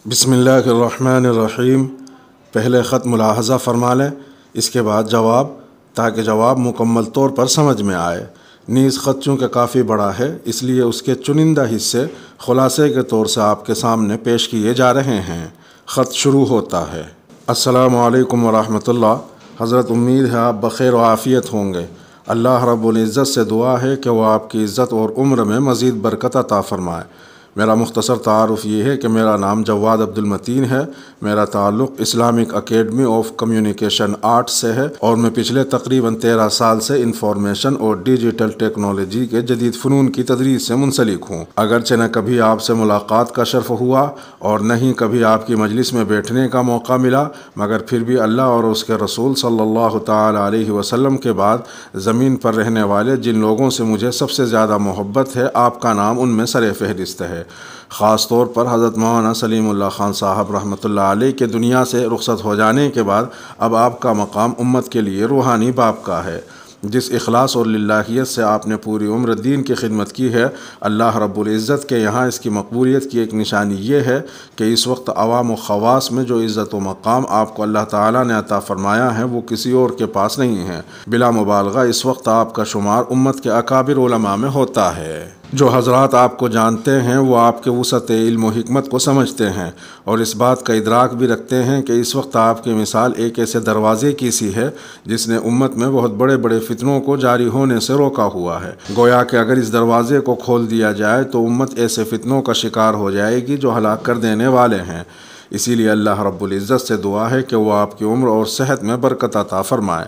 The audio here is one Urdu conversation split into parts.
بسم اللہ الرحمن الرحیم۔ پہلے خط ملاحظہ فرما لیں، اس کے بعد جواب، تاکہ جواب مکمل طور پر سمجھ میں آئے۔ نیز خط چونکہ کافی بڑا ہے، اس لیے اس کے چنندہ حصے خلاصے کے طور سے آپ کے سامنے پیش کیے جا رہے ہیں۔ خط شروع ہوتا ہے۔ السلام علیکم ورحمۃ اللہ۔ حضرت امید ہے آپ بخیر و عافیت ہوں گے۔ اللہ رب العزت سے دعا ہے کہ وہ آپ کی عزت اور عمر میں مزید برکت عطا فرمائے۔ میرا مختصر تعارف یہ ہے کہ میرا نام جواد عبد المتین ہے۔ میرا تعلق Islamic academy of communication arts سے ہے اور میں پچھلے تقریباً 13 سال سے انفارمیشن اور ڈیجیٹل ٹیکنالوجی کے جدید فنون کی تدریس سے منسلک ہوں۔ اگرچہ نہ کبھی آپ سے ملاقات کا شرف ہوا اور نہ ہی کبھی آپ کی مجلس میں بیٹھنے کا موقع ملا، مگر پھر بھی اللہ اور اس کے رسول صلی اللہ تعالی علیہ وسلم کے بعد زمین پر رہنے والے جن لوگوں سے مجھے سب سے زیادہ محبت ہے، آپ کا نام ان میں سر فہرست ہے۔ خاص طور پر حضرت مولانا سلیم اللہ خان صاحب رحمۃ اللہ علیہ کے دنیا سے رخصت ہو جانے کے بعد اب آپ کا مقام امت کے لیے روحانی باپ کا ہے۔ جس اخلاص اور للہیت سے آپ نے پوری عمر دین کی خدمت کی ہے، اللہ رب العزت کے یہاں اس کی مقبولیت کی ایک نشانی یہ ہے کہ اس وقت عوام و خواص میں جو عزت و مقام آپ کو اللہ تعالیٰ نے عطا فرمایا ہے وہ کسی اور کے پاس نہیں ہے۔ بلا مبالغہ اس وقت آپ کا شمار امت کے اکابر علماء میں ہوتا ہے۔ جو حضرات آپ کو جانتے ہیں وہ آپ کے وسعت علم و حکمت کو سمجھتے ہیں اور اس بات کا ادراک بھی رکھتے ہیں کہ اس وقت آپ کی مثال ایک ایسے دروازے کی سی ہے جس نے امت میں بہت بڑے بڑے فتنوں کو جاری ہونے سے روکا ہوا ہے۔ گویا کہ اگر اس دروازے کو کھول دیا جائے تو امت ایسے فتنوں کا شکار ہو جائے گی جو ہلاک کر دینے والے ہیں۔ اسی لیے اللہ رب العزت سے دعا ہے کہ وہ آپ کی عمر اور صحت میں برکت عطا فرمائے۔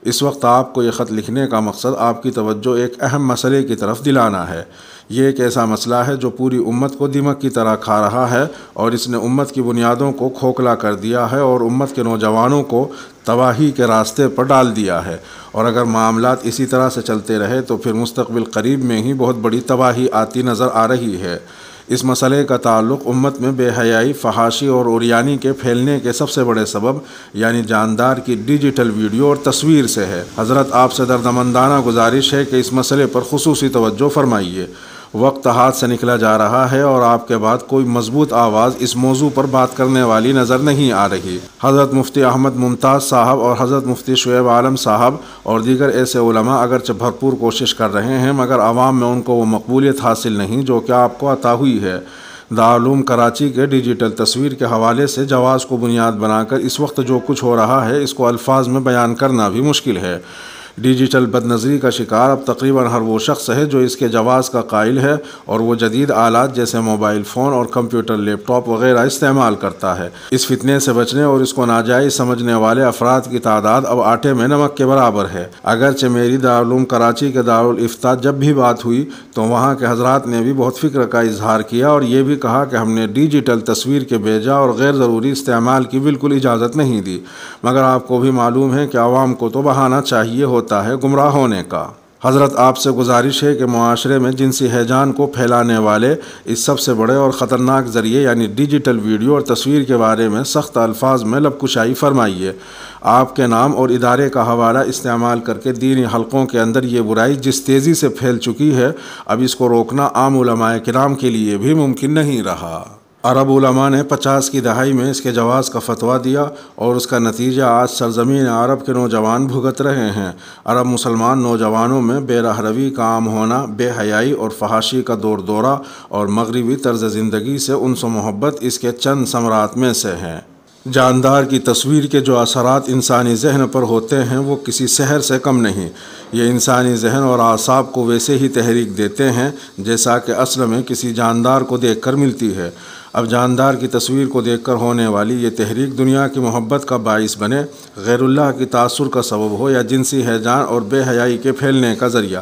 اس وقت آپ کو یہ خط لکھنے کا مقصد آپ کی توجہ ایک اہم مسئلے کی طرف دلانا ہے۔ یہ ایک ایسا مسئلہ ہے جو پوری امت کو دیمک کی طرح کھا رہا ہے اور اس نے امت کی بنیادوں کو کھوکھلا کر دیا ہے اور امت کے نوجوانوں کو تباہی کے راستے پر ڈال دیا ہے، اور اگر معاملات اسی طرح سے چلتے رہے تو پھر مستقبل قریب میں ہی بہت بڑی تباہی آتی نظر آ رہی ہے۔ اس مسئلے کا تعلق امت میں بے حیائی، فحاشی اور عریانی کے پھیلنے کے سب سے بڑے سبب یعنی جاندار کی ڈیجیٹل ویڈیو اور تصویر سے ہے۔ حضرت آپ سے دردمندانہ گزارش ہے کہ اس مسئلے پر خصوصی توجہ فرمائیے۔ وقت ہاتھ سے نکلا جا رہا ہے اور آپ کے بعد کوئی مضبوط آواز اس موضوع پر بات کرنے والی نظر نہیں آ رہی۔ حضرت مفتی احمد ممتاز صاحب اور حضرت مفتی شعیب عالم صاحب اور دیگر ایسے علماء اگرچہ بھرپور کوشش کر رہے ہیں مگر عوام میں ان کو وہ مقبولیت حاصل نہیں جو کہ آپ کو عطا ہوئی ہے۔ دارالعلوم کراچی کے ڈیجیٹل تصویر کے حوالے سے جواز کو بنیاد بنا کر اس وقت جو کچھ ہو رہا ہے اس کو الفاظ میں بیان کرنا بھی مشکل ہے۔ ڈیجیٹل بد نظری کا شکار اب تقریباً ہر وہ شخص ہے جو اس کے جواز کا قائل ہے اور وہ جدید آلات جیسے موبائل فون اور کمپیوٹر، لیپ ٹاپ وغیرہ استعمال کرتا ہے۔ اس فتنے سے بچنے اور اس کو ناجائز سمجھنے والے افراد کی تعداد اب آٹے میں نمک کے برابر ہے۔ اگرچہ میری دارالعلوم کراچی کے دارالافتاء جب بھی بات ہوئی تو وہاں کے حضرات نے بھی بہت فکر کا اظہار کیا اور یہ بھی کہا کہ ہم نے ڈیجیٹل تصویر کے بیجا اور غیر ضروری استعمال کی بالکل اجازت نہیں دی، مگر آپ کو بھی معلوم ہے کہ عوام کو تو بہانہ چاہیے ہوتا ہے گمراہ ہونے کا۔ حضرت آپ سے گزارش ہے کہ معاشرے میں جنسی ہیجان کو پھیلانے والے اس سب سے بڑے اور خطرناک ذریعے یعنی ڈیجیٹل ویڈیو اور تصویر کے بارے میں سخت الفاظ میں لب کشائی فرمائیے۔ آپ کے نام اور ادارے کا حوالہ استعمال کر کے دینی حلقوں کے اندر یہ برائی جس تیزی سے پھیل چکی ہے، اب اس کو روکنا عام علماء کرام کے لیے بھی ممکن نہیں رہا۔ عرب علماء نے 50 کی دہائی میں اس کے جواز کا فتویٰ دیا اور اس کا نتیجہ آج سرزمین عرب کے نوجوان بھگت رہے ہیں۔ عرب مسلمان نوجوانوں میں بے رہروی کا عام ہونا، بے حیائی اور فحاشی کا دور دورہ اور مغربی طرز زندگی سے انس و محبت اس کے چند ثمرات میں سے ہیں۔ جاندار کی تصویر کے جو اثرات انسانی ذہن پر ہوتے ہیں وہ کسی سحر سے کم نہیں۔ یہ انسانی ذہن اور اعصاب کو ویسے ہی تحریک دیتے ہیں جیسا کہ اصل میں کسی جاندار کو دیکھ کر ملتی ہے۔ اب جاندار کی تصویر کو دیکھ کر ہونے والی یہ تحریک دنیا کی محبت کا باعث بنے، غیر اللہ کی تاثر کا سبب ہو یا جنسی ہیجان اور بے حیائی کے پھیلنے کا ذریعہ۔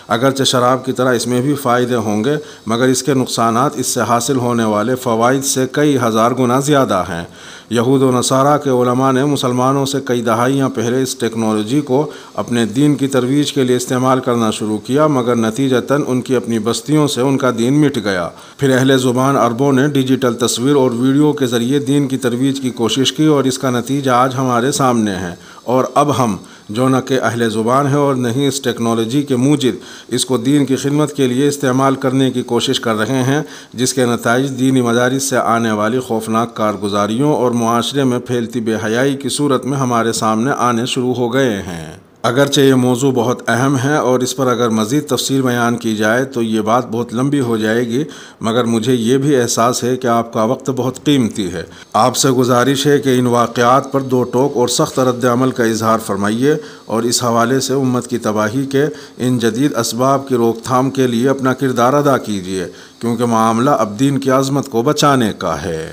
اگرچہ شراب کی طرح اس میں بھی فائدے ہوں گے مگر اس کے نقصانات اس سے حاصل ہونے والے فوائد سے کئی ہزار گنا زیادہ ہیں۔ یہود و نصارہ کے علماء نے مسلمانوں سے کئی دہائیاں پہلے اس ٹیکنالوجی کو اپنے دین کی ترویج کے لیے استعمال کرنا شروع کیا مگر نتیجتاً ان کی اپنی بستیوں سے ان کا دین مٹ گیا۔ پھر اہل زبان عربوں نے ڈیجیٹل تصویر اور ویڈیو کے ذریعے دین کی ترویج کی کوشش کی اور اس کا نتیجہ آج ہمارے سامنے ہے، اور اب ہم جو نہ کہ اہل زبان ہے اور نہ ہی اس ٹیکنالوجی کے موجد اس کو دین کی خدمت کے لیے استعمال کرنے کی کوشش کر رہے ہیں، جس کے نتائج دینی مدارس سے آنے والی خوفناک کارگزاریوں اور معاشرے میں پھیلتی بے حیائی کی صورت میں ہمارے سامنے آنے شروع ہو گئے ہیں۔ اگرچہ یہ موضوع بہت اہم ہے اور اس پر اگر مزید تفصیل بیان کی جائے تو یہ بات بہت لمبی ہو جائے گی، مگر مجھے یہ بھی احساس ہے کہ آپ کا وقت بہت قیمتی ہے۔ آپ سے گزارش ہے کہ ان واقعات پر دو ٹوک اور سخت رد عمل کا اظہار فرمائیے اور اس حوالے سے امت کی تباہی کے ان جدید اسباب کی روک تھام کے لیے اپنا کردار ادا کیجیے، کیونکہ معاملہ اب دین کی عظمت کو بچانے کا ہے۔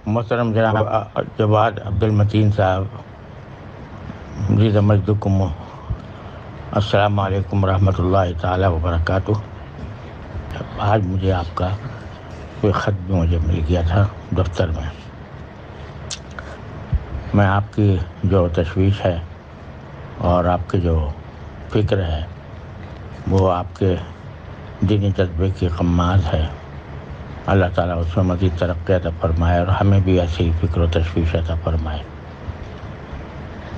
محترم جناب جواد عبد المتین صاحب، مزید مجدکم، السلام علیکم ورحمۃ اللہ تعالی وبرکاتہ۔ آج مجھے آپ کا کوئی خط بھی مجھے مل گیا تھا دفتر میں آپ کی جو تشویش ہے اور آپ کی جو فکر ہے وہ آپ کے دینی جذبے کی قماز ہے۔ اللہ تعالیٰ اس میں مزید ترقی عطا فرمائے اور ہمیں بھی ایسی فکر و تشویش عطا فرمائے۔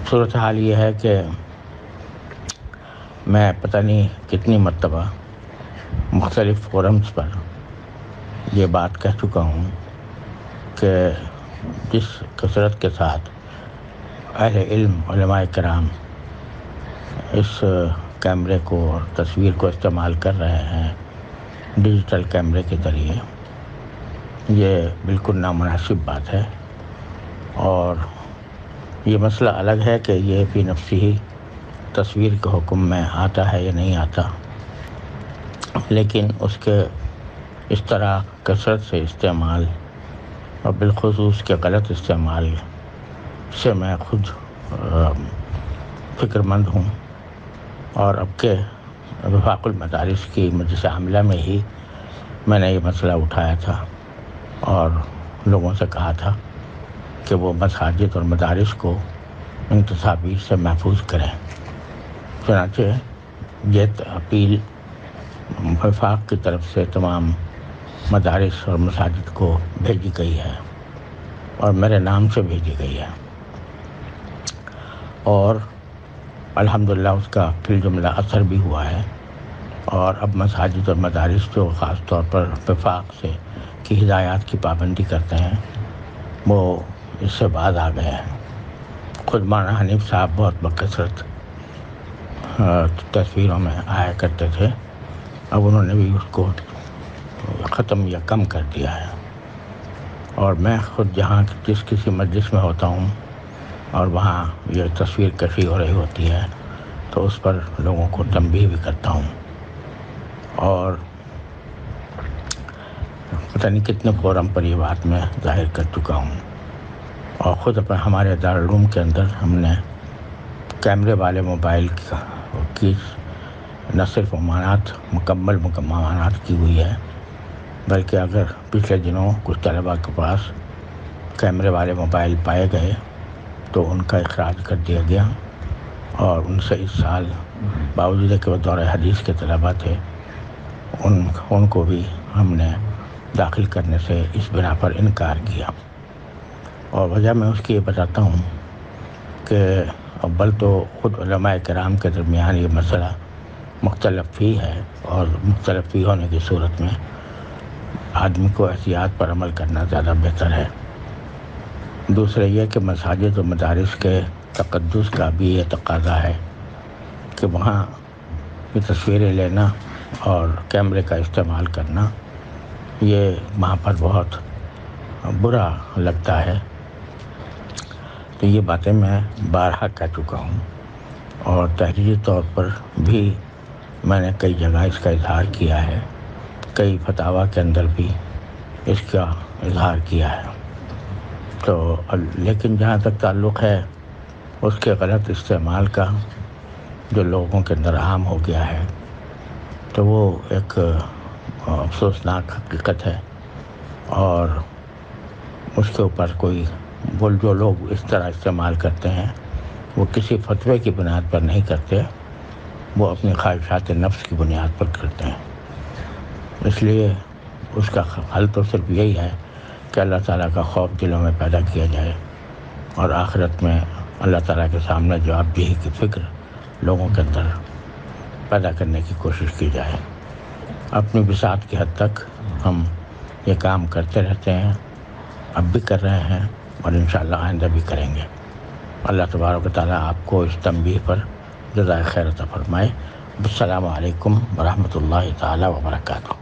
صورتحال یہ ہے کہ میں پتہ نہیں کتنی مرتبہ مختلف فورمز پر یہ بات کہہ چکا ہوں کہ جس کثرت کے ساتھ اہل علم علماء کرام اس کیمرے کو اور تصویر کو استعمال کر رہے ہیں ڈیجیٹل کیمرے کے ذریعے، یہ بالکل نامناسب بات ہے۔ اور یہ مسئلہ الگ ہے کہ یہ فی نفسی ہی تصویر کے حکم میں آتا ہے یا نہیں آتا، لیکن اس کے اس طرح کثرت سے استعمال اور بالخصوص کے غلط استعمال سے میں خود فکر مند ہوں، اور اب کے وفاق المدارس کی مجلس عاملہ میں ہی میں نے یہ مسئلہ اٹھایا تھا اور لوگوں سے کہا تھا کہ وہ مساجد اور مدارس کو ان تصاویر سے محفوظ کریں۔ چنانچہ یہ اپیل وفاق کی طرف سے تمام مدارس اور مساجد کو بھیجی گئی ہے اور میرے نام سے بھیجی گئی ہے، اور الحمدللہ اس کا فی الجملہ اثر بھی ہوا ہے، اور اب مساجد اور مدارس جو خاص طور پر وفاق سے کی ہدایات کی پابندی کرتے ہیں وہ اس سے باز آ گئے ہیں۔ خود مولانا حنیف صاحب بہت بکثرت تصویروں میں آیا کرتے تھے، اب انہوں نے بھی اس کو ختم یا کم کر دیا ہے۔ اور میں خود جہاں جس کسی مجلس میں ہوتا ہوں اور وہاں یہ تصویر کشی ہو رہی ہوتی ہے تو اس پر لوگوں کو تنبیہ بھی کرتا ہوں، اور پتہ نہیں کتنے فورم پر یہ بات میں ظاہر کر چکا ہوں۔ اور خود اپنے ہمارے دارالعلوم کے اندر ہم نے کیمرے والے موبائل کی نہ صرف مکمل ممانعت کی ہوئی ہے، بلکہ اگر پچھلے دنوں کچھ طلباء کے پاس کیمرے والے موبائل پائے گئے تو ان کا اخراج کر دیا گیا، اور ان سے اس سال باوجود کہ وہ دورہ حدیث کے طلباء تھے ان کو بھی ہم نے داخل کرنے سے اس بنا پر انکار کیا۔ اور وجہ میں اس کی یہ بتاتا ہوں کہ اول تو خود علماء کرام کے درمیان یہ مسئلہ مختلف ہی ہے، اور مختلف ہی ہونے کی صورت میں آدمی کو احتیاط پر عمل کرنا زیادہ بہتر ہے۔ دوسرا یہ کہ مساجد و مدارس کے تقدس کا بھی یہ تقاضا ہے کہ وہاں یہ تصویریں لینا اور کیمرے کا استعمال کرنا یہ وہاں پر بہت برا لگتا ہے۔ تو یہ باتیں میں بارہا کہہ چکا ہوں، اور تحریری طور پر بھی میں نے کئی جگہ اس کا اظہار کیا ہے، کئی فتاویٰ کے اندر بھی اس کا اظہار کیا ہے۔ تو لیکن جہاں تک تعلق ہے اس کے غلط استعمال کا جو لوگوں کے اندر عام ہو گیا ہے، تو وہ ایک افسوسناک حقیقت ہے، اور اس کے اوپر کوئی جو لوگ اس طرح استعمال کرتے ہیں وہ کسی فتوے کی بنیاد پر نہیں کرتے، وہ اپنی خواہشات نفس کی بنیاد پر کرتے ہیں۔ اس لیے اس کا حل تو صرف یہی ہے کہ اللہ تعالیٰ کا خوف دلوں میں پیدا کیا جائے اور آخرت میں اللہ تعالیٰ کے سامنے جواب دہی کی فکر لوگوں کے اندر پیدا کرنے کی کوشش کی جائے۔ اپنی بساط کی حد تک ہم یہ کام کرتے رہتے ہیں، اب بھی کر رہے ہیں اور انشاءاللہ آئندہ بھی کریں گے۔ اللہ تبارک و تعالیٰ آپ کو اس تنبیہ پر جزائے خیر عطا فرمائے۔ السلام علیکم ورحمۃ اللہ تعالیٰ وبرکاتہ۔